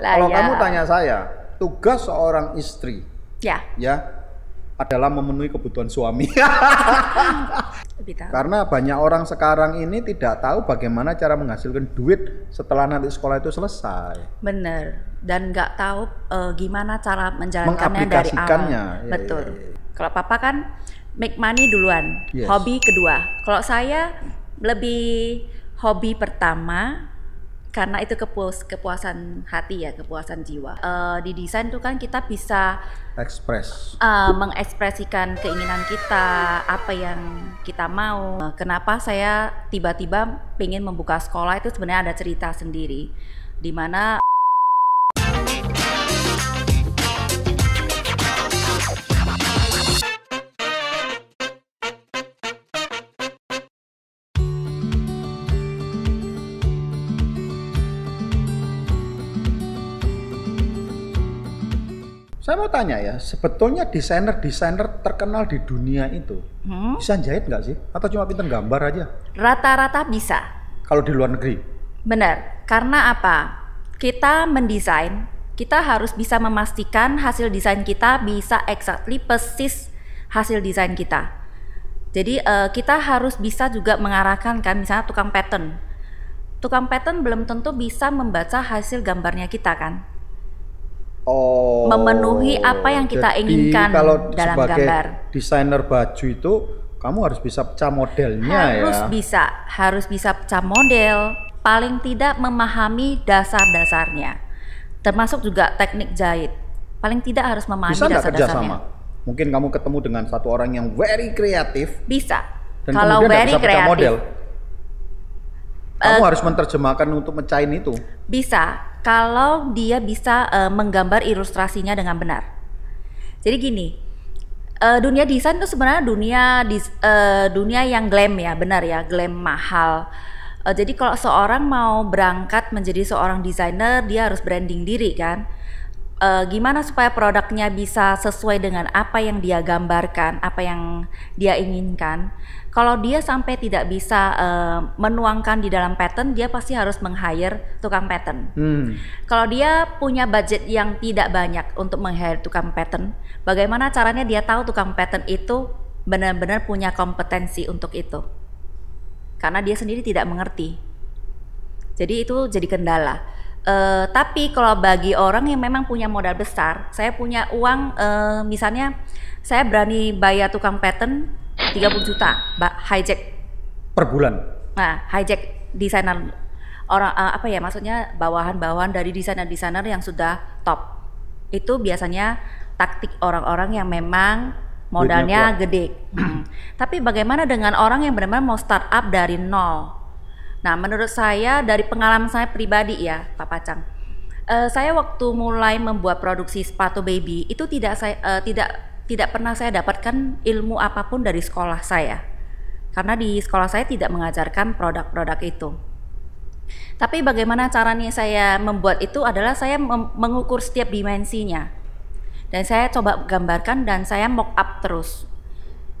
Lah Kalau ya. kamu tanya saya, tugas seorang istri Ya. adalah memenuhi kebutuhan suami. Lebih tahu. Karena banyak orang sekarang ini tidak tahu bagaimana cara menghasilkan duit setelah nanti sekolah itu selesai. Bener. Dan nggak tahu gimana cara menjalankannya dari Mengaplikasikannya. awal. Ya, Betul. ya, ya. Kalau papa kan make money duluan, Yes. hobi kedua. Kalau saya lebih hobi pertama karena itu kepuasan hati ya, kepuasan jiwa. Di desain tuh kan kita bisa Ekspres. mengekspresikan keinginan kita, apa yang kita mau. Kenapa saya tiba-tiba pengen membuka sekolah itu sebenarnya ada cerita sendiri, di mana Saya mau tanya ya, sebetulnya desainer-desainer terkenal di dunia itu bisa jahit nggak sih? Atau cuma pinter gambar aja? rata-rata bisa. Kalau di luar negeri? Benar, karena apa? Kita mendesain, kita harus bisa memastikan hasil desain kita bisa exactly persis hasil desain kita. Jadi kita harus bisa juga mengarahkan kan, misalnya tukang pattern. Tukang pattern belum tentu bisa membaca hasil gambarnya kita kan. Oh, Memenuhi apa yang kita jadi inginkan kalau dalam sebagai gambar. desainer baju itu kamu harus bisa pecah modelnya Harus bisa pecah model, paling tidak memahami dasar-dasarnya. Termasuk juga teknik jahit. Paling tidak harus memahami Bisa nggak kerjasama? dasar-dasarnya. Mungkin kamu ketemu dengan satu orang yang very kreatif Bisa. dan Kalau kemudian nggak very bisa pecah kreatif, model. Kamu harus menerjemahkan untuk mecahin itu. bisa. Kalau dia bisa menggambar ilustrasinya dengan benar. Jadi gini, dunia desain itu sebenarnya dunia yang glam ya, benar ya, glam mahal. Jadi kalau seorang mau berangkat menjadi seorang desainer, dia harus branding diri kan. Gimana supaya produknya bisa sesuai dengan apa yang dia gambarkan, apa yang dia inginkan. Kalau dia sampai tidak bisa menuangkan di dalam pattern, dia pasti harus meng-hire tukang pattern. Kalau dia punya budget yang tidak banyak untuk meng-hire tukang pattern, bagaimana caranya dia tahu tukang pattern itu benar-benar punya kompetensi untuk itu? Karena dia sendiri tidak mengerti. Jadi itu jadi kendala. Tapi kalau bagi orang yang memang punya modal besar, saya punya uang, misalnya saya berani bayar tukang pattern 30 juta, hijack Per bulan? Nah, hijack desainer orang maksudnya bawahan-bawahan dari desainer-desainer yang sudah top. Itu biasanya taktik orang-orang yang memang modalnya gede. Tapi bagaimana dengan orang yang benar-benar mau start up dari nol? Nah, menurut saya dari pengalaman saya pribadi ya, Pak Pacang, saya waktu mulai membuat produksi sepatu baby itu tidak pernah saya dapatkan ilmu apapun dari sekolah saya, karena di sekolah saya tidak mengajarkan produk-produk itu. Tapi bagaimana caranya saya membuat itu adalah saya mengukur setiap dimensinya dan saya coba gambarkan dan saya mock up terus.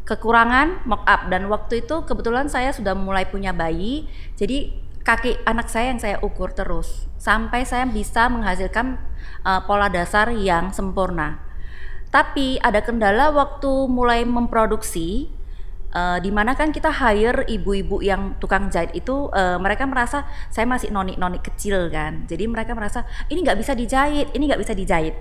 Kekurangan mock up, dan waktu itu kebetulan saya sudah mulai punya bayi, jadi kaki anak saya yang saya ukur terus sampai saya bisa menghasilkan pola dasar yang sempurna. Tapi ada kendala waktu mulai memproduksi, di mana kan kita hire ibu-ibu yang tukang jahit itu, mereka merasa saya masih noni-noni kecil kan, jadi mereka merasa ini nggak bisa dijahit, ini nggak bisa dijahit.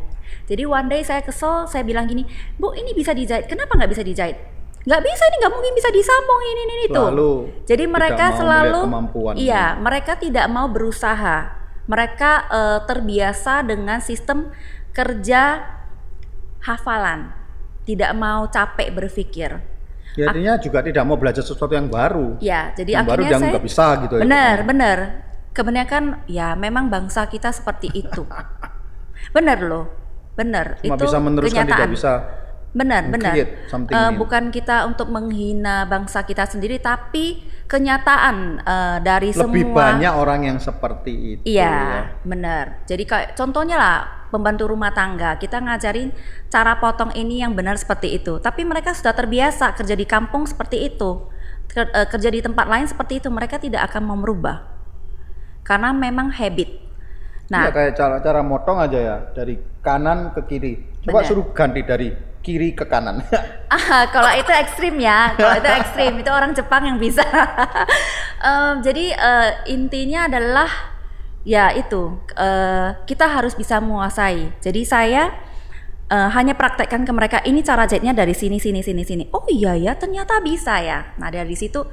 Jadi one day saya kesel, saya bilang gini, Bu ini bisa dijahit, kenapa nggak bisa dijahit? Nggak bisa, ini nggak mungkin bisa disambung ini itu. Jadi mereka selalu, iya, mereka tidak mau berusaha. Mereka terbiasa dengan sistem kerja hafalan, tidak mau capek berpikir. Jadinya juga tidak mau belajar sesuatu yang baru. Ya, jadi yang baru akhirnya saya nggak bisa gitu. Benar. Kebanyakan ya memang bangsa kita seperti itu. Benar loh, benar. Cuma itu bisa meneruskan, kenyataan. tidak bisa. Benar. Bukan kita untuk menghina bangsa kita sendiri, tapi kenyataan dari lebih semua. banyak orang yang seperti itu. Iya, benar. Jadi kayak contohnya lah pembantu rumah tangga, kita ngajarin cara potong ini yang benar seperti itu. Tapi mereka sudah terbiasa kerja di kampung seperti itu, kerja di tempat lain seperti itu. Mereka tidak akan mau merubah karena memang habit. Nah, ya, kayak cara motong aja ya, dari kanan ke kiri. Coba bener. suruh ganti dari kiri ke kanan. Kalau itu ekstrim ya, kalau itu ekstrim itu orang Jepang yang bisa. Jadi intinya adalah ya itu kita harus bisa menguasai. Jadi saya hanya praktekkan ke mereka, ini cara jahitnya dari sini. Oh iya ya, ternyata bisa ya. Nah dari situ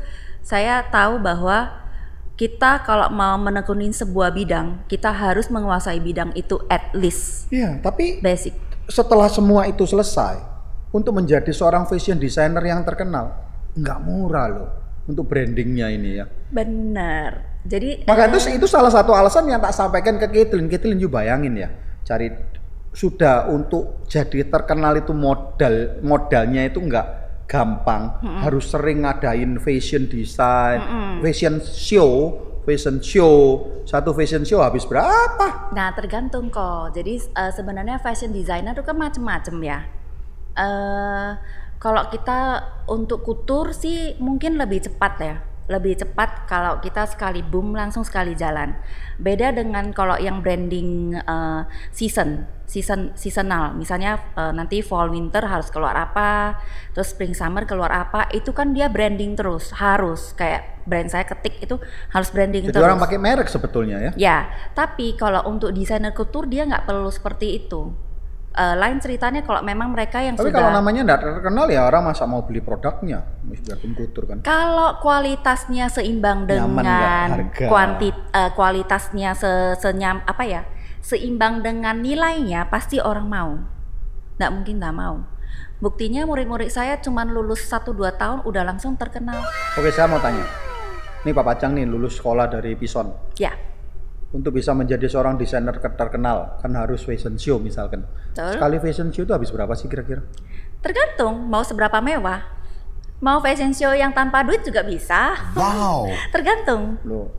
saya tahu bahwa kita kalau mau menekunin sebuah bidang, kita harus menguasai bidang itu at least. Iya, tapi basic. Setelah semua itu selesai, untuk menjadi seorang fashion designer yang terkenal, nggak murah loh untuk brandingnya ini ya. Benar. Jadi maka itu salah satu alasan yang tak sampaikan ke Caitlin. Caitlin juga bayangin ya, cari sudah untuk jadi terkenal itu modalnya itu nggak gampang, harus sering ngadain fashion design, fashion show, satu fashion show habis berapa? Nah tergantung kok, jadi sebenarnya fashion designer itu kan macem-macem ya. Kalau kita untuk couture sih mungkin lebih cepat ya, lebih cepat kalau kita sekali boom langsung sekali jalan. Beda dengan kalau yang branding seasonal, misalnya nanti fall winter harus keluar apa, terus spring summer keluar apa, itu kan dia branding terus, harus kayak brand saya ketik itu harus branding jadi terus. Jadi orang pakai merek sebetulnya ya? Ya, tapi kalau untuk desainer couture dia nggak perlu seperti itu. Lain ceritanya kalau memang mereka yang tapi sudah. Tapi kalau namanya nggak terkenal ya orang masa mau beli produknya, biarpun couture kan. Kalau kualitasnya seimbang dengan kualitasnya seimbang dengan nilainya, pasti orang mau. Nggak mungkin nggak mau. Buktinya murid-murid saya cuma lulus 1-2 tahun udah langsung terkenal. Oke, saya mau tanya. Nih Pak Pacang nih lulus sekolah dari Pison. Ya. Untuk bisa menjadi seorang desainer terkenal kan harus fashion show misalkan. Betul. Sekali fashion show itu habis berapa sih kira-kira? Tergantung mau seberapa mewah. Mau fashion show yang tanpa duit juga bisa. Wow. Tergantung. Loh.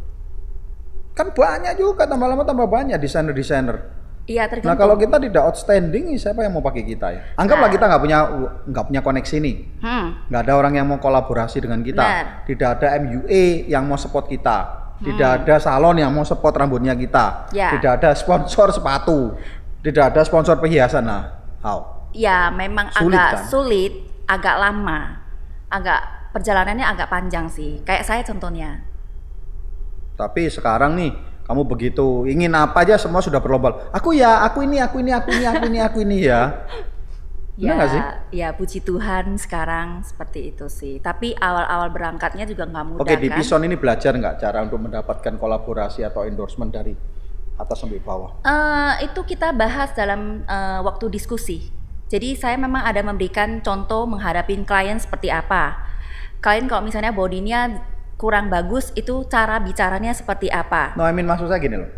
Kan banyak juga, tambah lama tambah banyak desainer-desainer. Iya tergantung. Nah kalau kita tidak outstanding, siapa yang mau pakai kita ya? Anggaplah kita nggak punya koneksi nih, nggak ada orang yang mau kolaborasi dengan kita, tidak ada MUA yang mau support kita. Tidak ada salon yang mau support rambutnya kita. Tidak ada sponsor sepatu. Tidak ada sponsor perhiasan. Nah, how? Ya, memang sulit, agak kan? Sulit, agak lama. Perjalanannya agak panjang sih. Kayak saya contohnya. Tapi sekarang nih, kamu begitu ingin apa aja semua sudah berlomba. Aku ini ya. Ya, sih? Ya puji Tuhan sekarang seperti itu sih. Tapi awal-awal berangkatnya juga nggak mudah. Oke, di Pison ini belajar nggak cara untuk mendapatkan kolaborasi atau endorsement dari atas sampai bawah? Itu kita bahas dalam waktu diskusi. Jadi saya memang ada memberikan contoh menghadapi klien seperti apa. Klien kalau misalnya bodinya kurang bagus, itu cara bicaranya seperti apa? No, I mean maksud saya gini loh.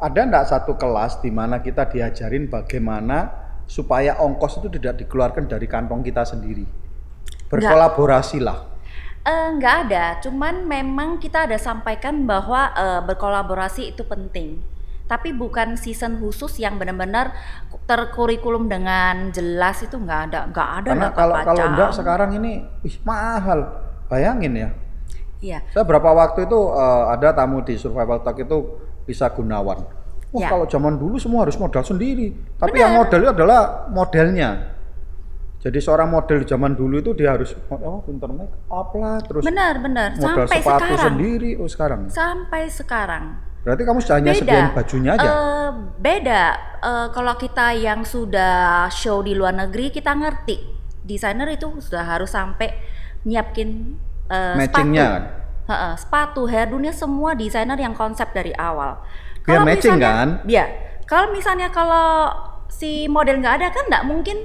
Ada nggak satu kelas di mana kita diajarin bagaimana supaya ongkos itu tidak dikeluarkan dari kantong kita sendiri? Berkolaborasi lah. Nggak ada, cuman memang kita ada sampaikan bahwa berkolaborasi itu penting. Tapi bukan season khusus yang benar-benar terkurikulum dengan jelas, itu nggak ada. Karena kalau enggak sekarang ini mahal. Bayangin ya. Iya. Saya berapa waktu itu ada tamu di Survival Talk itu Lisa Gunawan. Ya. Kalau zaman dulu semua harus modal sendiri. Tapi yang modal itu adalah modelnya. Jadi seorang model di zaman dulu itu dia harus pinter make up lah, terus benar modal sampai sepatu sekarang sendiri. Sekarang. Sampai sekarang. Berarti kamu hanya sediain bajunya aja? Beda. Kalau kita yang sudah show di luar negeri, kita ngerti. Desainer itu sudah harus sampai nyiapin matchingnya kan? Sepatu, hairdo-nya semua desainer yang konsep dari awal. Biar matching kan? Iya. Kalau si model nggak ada kan nggak mungkin.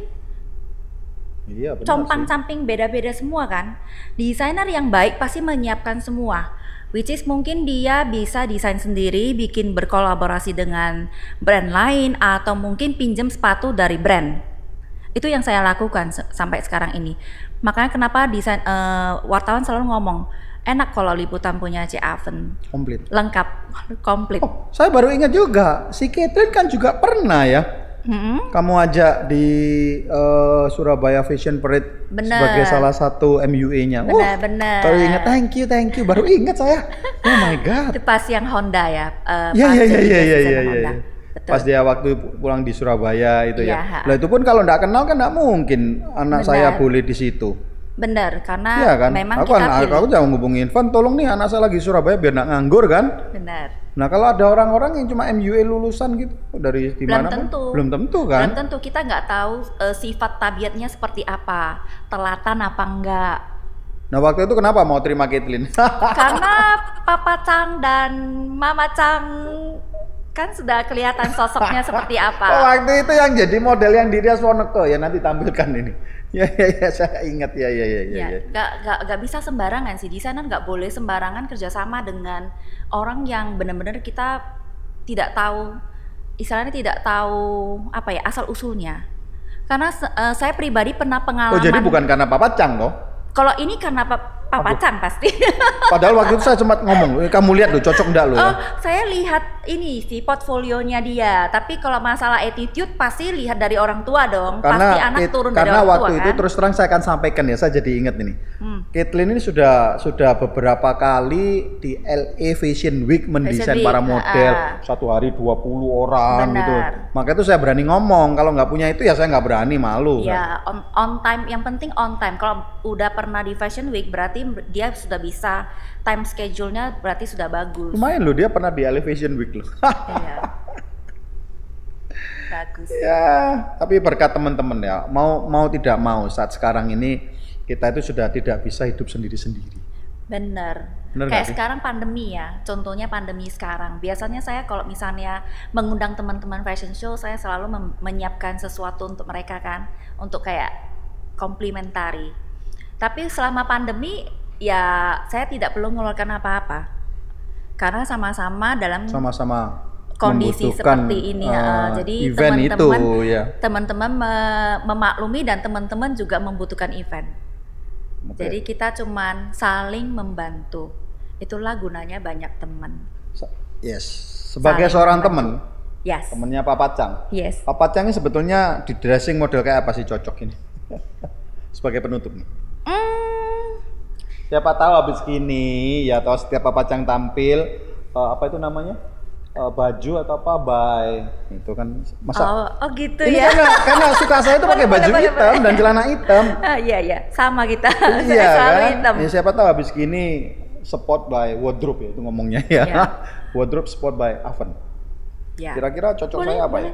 Iya, compang-camping beda-beda semua kan. Desainer yang baik pasti menyiapkan semua. Which is mungkin dia bisa desain sendiri, bikin berkolaborasi dengan brand lain, atau mungkin pinjam sepatu dari brand. Itu yang saya lakukan sampai sekarang ini. Makanya kenapa wartawan selalu ngomong, enak kalau liputan punya C. Aven. Komplit. Lengkap, komplit. Oh, saya baru ingat juga, si Caitlin kan juga pernah ya Kamu ajak di Surabaya Fashion Parade Bener. sebagai salah satu MUA-nya. Benar-benar. Baru ingat, thank you, baru ingat saya. Oh my god. Itu pas yang Honda ya. Iya pas iya jadi iya desainer iya Honda. iya. Betul. Pas dia waktu pulang di Surabaya itu Iya, ya. ha. Lah itu pun kalau nggak kenal kan nggak mungkin anak Benar. saya boleh di situ. Benar, karena Iya kan? memang Aku kita aku jangan ngubungin Van, tolong nih anak saya lagi di Surabaya biar nggak nganggur kan. benar. Nah kalau ada orang-orang yang cuma MUA lulusan gitu dari di Belum mana pun, tentu. belum tentu kan. Belum tentu, kita nggak tahu sifat tabiatnya seperti apa, telatan apa enggak. Nah waktu itu kenapa mau terima Caitlyn? Karena Papa Chang dan Mama Chang kan sudah kelihatan sosoknya seperti Oh, apa. waktu itu yang jadi model yang di Rias Wonoko ya, nanti tampilkan ini. Ya saya ingat ya. Ya, nggak bisa sembarangan sih, desainer nggak boleh sembarangan kerjasama dengan orang yang benar-benar kita tidak tahu, istilahnya tidak tahu apa ya asal usulnya. Karena saya pribadi pernah pengalaman. Oh jadi bukan karena Papa Chang toh? Kalau ini karena Papa Chang pasti. Padahal waktu itu saya sempat ngomong, kamu lihat loh cocok enggak lo ya? Oh, saya lihat ini sih portfolionya dia. Tapi kalau masalah attitude pasti lihat dari orang tua dong. Pasti anak turun dari karena orang tua waktu itu kan. terus terang saya akan sampaikan ya, saya jadi ingat ini. Caitlyn ini sudah beberapa kali di LA Fashion Week mendesain Week, para model, satu hari 20 orang Benar. gitu. Makanya itu saya berani ngomong, kalau nggak punya itu ya saya nggak berani, malu. Ya, on time, yang penting on time. Kalau udah pernah di Fashion Week berarti dia sudah bisa, time schedule-nya berarti sudah bagus. Lumayan loh, dia pernah di LA Fashion Week loh. Iya. Bagus. Ya, tapi berkat teman-teman ya, mau tidak mau saat sekarang ini kita itu sudah tidak bisa hidup sendiri-sendiri. Bener Bener nggak kayak sih? sekarang pandemi ya, contohnya pandemi sekarang. Biasanya saya kalau misalnya mengundang teman-teman fashion show, saya selalu menyiapkan sesuatu untuk mereka kan, untuk kayak komplimentari. Tapi selama pandemi ya saya tidak perlu mengeluarkan apa-apa, karena sama-sama dalam Sama-sama kondisi membutuhkan, seperti ini. Jadi event itu ya. teman-teman memaklumi dan teman-teman juga membutuhkan event. Oke. Jadi kita cuman saling membantu. Itulah gunanya banyak teman. Yes, sebagai Saling seorang membantu. teman, Yes. temennya Papa Chang. Yes. Papa Chang ini sebetulnya di dressing model kayak apa sih cocok ini? Sebagai penutup nih. Siapa tahu habis gini ya, atau setiap Papa Chang tampil apa itu namanya? Baju atau apa itu kan masa Oh gitu ini ya. karena suka saya itu pakai baju Boleh, hitam dan celana hitam. Iya sama kita. Iya Saya selalu kan? hitam. Ya, siapa tahu habis gini support by wardrobe ya itu ngomongnya ya. Iya. Wardrobe support by Aven. Ya. Kira-kira cocok Boleh, saya apa boleh. ya?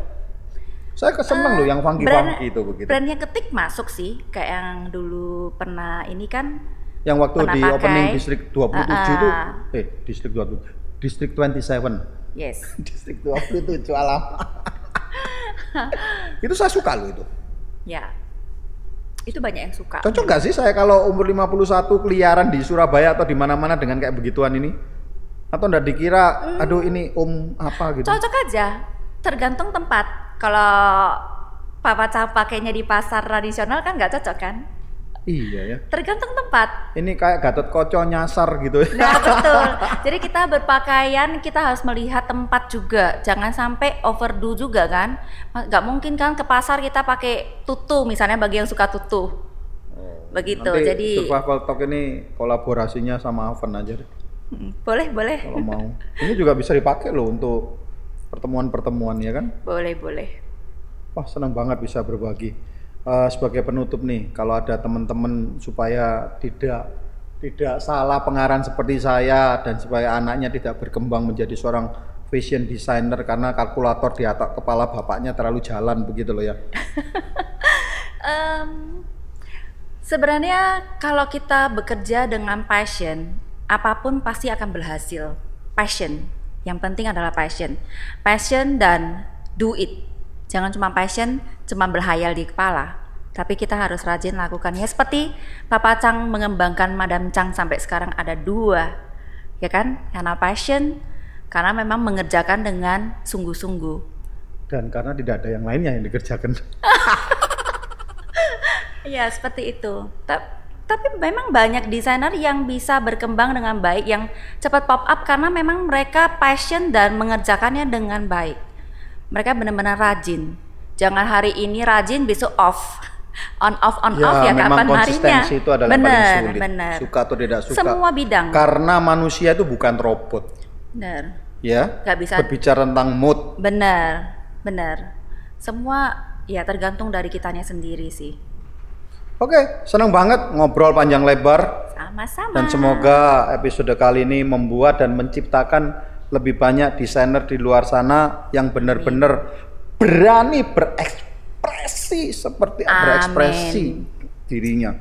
Saya keseneng loh yang funky itu begitu. Brandnya Ketik masuk sih, kayak yang dulu pernah ini kan. Yang waktu pernah di pakai. opening distrik 27 itu distrik 27, distrik 27. Yes. Distrik 27 alam. Itu saya suka loh itu. Ya. Itu banyak yang suka. Cocok gak sih saya kalau umur 51 keliaran di Surabaya atau di mana-mana dengan kayak begituan ini? Atau enggak dikira aduh ini apa gitu? Cocok aja, tergantung tempat. Kalau Papa Chang pakainya di pasar tradisional kan nggak cocok kan? Iya ya. Tergantung tempat. Ini kayak Gatot Koco nyasar gitu. Nah betul. Jadi kita berpakaian kita harus melihat tempat juga. Jangan sampai overdo juga kan. Nggak mungkin kan ke pasar kita pakai tutu misalnya bagi yang suka tutu. Begitu. Nanti Jadi Survival Talk ini kolaborasinya sama Aven aja deh. boleh. Kalau mau. Ini juga bisa dipakai loh untuk pertemuan-pertemuan ya kan? Boleh. Wah senang banget bisa berbagi. Sebagai penutup nih, kalau ada teman-teman supaya tidak salah pengarang seperti saya dan supaya anaknya tidak berkembang menjadi seorang fashion designer karena kalkulator di atas kepala bapaknya terlalu jalan begitu loh ya. Sebenarnya kalau kita bekerja dengan passion, apapun pasti akan berhasil. Passion, yang penting adalah passion dan do it. Jangan cuma passion, cuma berhayal di kepala, tapi kita harus rajin lakukannya. Seperti Papa Chang mengembangkan Madam Chang sampai sekarang ada 2, ya kan? Karena passion, karena memang mengerjakan dengan sungguh-sungguh. Dan karena tidak ada yang lainnya yang dikerjakan. Iya seperti itu. Tapi memang banyak desainer yang bisa berkembang dengan baik, yang cepat pop up karena memang mereka passion dan mengerjakannya dengan baik. Mereka benar-benar rajin. Jangan hari ini rajin, besok off. On off Ya, ya memang kapan harinya. konsistensi itu adalah yang paling sulit. Benar. Suka atau tidak suka. Semua bidang. Karena manusia itu bukan robot. Benar. Ya. Nggak bisa. Berbicara tentang mood. Benar. Semua ya tergantung dari kitanya sendiri sih. Oke, senang banget ngobrol panjang lebar. Sama-sama. Dan semoga episode kali ini membuat dan menciptakan lebih banyak desainer di luar sana yang benar-benar berani berekspresi seperti berekspresi dirinya.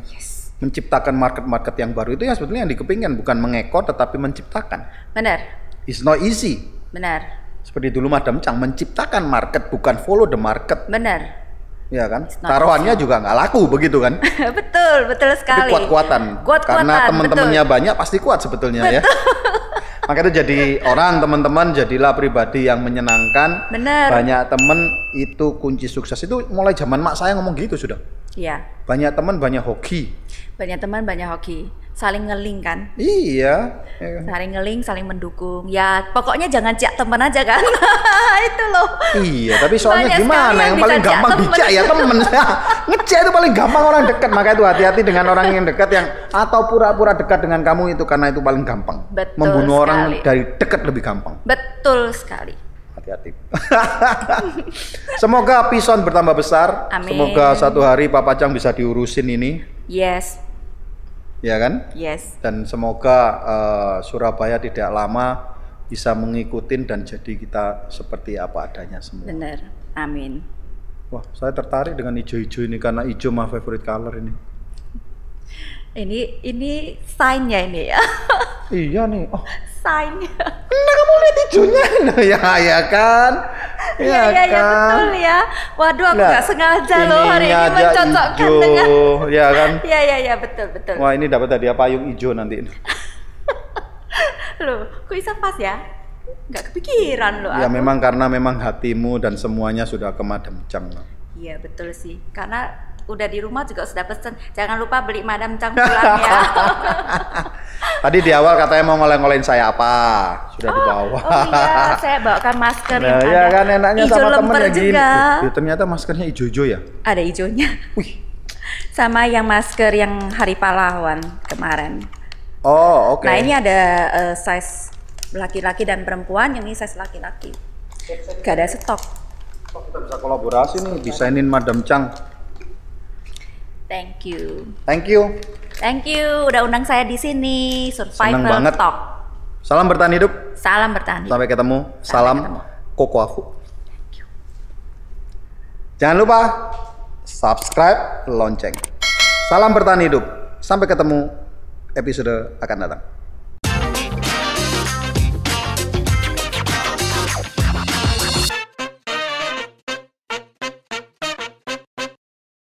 Menciptakan market-market yang baru itu yang sebetulnya yang dikepingin, bukan mengekor tetapi menciptakan. Benar. It's not easy. Benar. Seperti dulu Madam Chang menciptakan market, bukan follow the market. Benar. Ya kan? Taruhannya juga nggak laku begitu kan? betul sekali. Tapi kuat-kuatan. Karena teman-temannya banyak pasti kuat sebetulnya ya. Maka itu jadi orang, teman-teman, jadilah pribadi yang menyenangkan. Benar. Banyak teman itu kunci sukses. Itu mulai zaman mak saya ngomong gitu sudah. Iya. Banyak teman, banyak hoki. Banyak teman, banyak hoki. Saling ngeling kan? Iya. Saling ngeling, saling mendukung. Ya pokoknya jangan cak teman aja kan. Itu loh. Iya, tapi soalnya Banyak gimana yang paling gampang dicak ya temen. Ngecek itu paling gampang orang dekat. Maka itu hati-hati dengan orang yang dekat yang atau pura-pura dekat dengan kamu itu karena itu paling gampang. Betul Membunuh sekali. orang dari dekat lebih gampang. Betul sekali. Hati-hati. Semoga Pison bertambah besar. Amin. Semoga satu hari Papa Chang bisa diurusin ini. Yes. Ya kan? Yes. Dan semoga Surabaya tidak lama bisa mengikuti dan jadi kita seperti apa adanya semua. Benar. Amin. Wah, saya tertarik dengan hijau-hijau ini karena hijau my favorite color ini. Ini sign-nya ini ya. Iya nih. Oh, Sign-nya. nah kamu lihat hijaunya. Ya kan? Iya, betul ya. Waduh, aku nggak sengaja loh hari ini aja mencocokkan hijau, dengan. ya kan? Iya, betul. Wah, ini dapat hadiah payung hijau nanti. Loh, kok bisa pas ya? Nggak kepikiran loh Ya aku. memang karena memang hatimu dan semuanya sudah ke Madam Chang. Iya, betul sih. Karena udah di rumah juga sudah pesen. Jangan lupa beli Madam Chang pulang ya. Tadi di awal katanya mau ngoleh-ngolehin saya apa? Sudah dibawa. Oh iya, saya bawakan masker yang ya ada kan enaknya hijau sama temen lemper ya gini. juga. Ya, ternyata maskernya hijau-hijau ya. Ada hijaunya. Wih. Sama yang masker yang Hari Pahlawan kemarin. Oh, oke. Nah ini ada size laki-laki dan perempuan, yang ini size laki-laki. Gak ada stok. Oh, kita bisa kolaborasi nih, desainin Madam Chang. Thank you. Thank you. Thank you udah undang saya di sini. Senang Survival banget. Talk. Salam bertahan hidup. Salam bertahan. Sampai ketemu. Sampai Salam ketemu. Koko Afu. Jangan lupa subscribe, lonceng. Salam bertahan hidup. Sampai ketemu episode akan datang.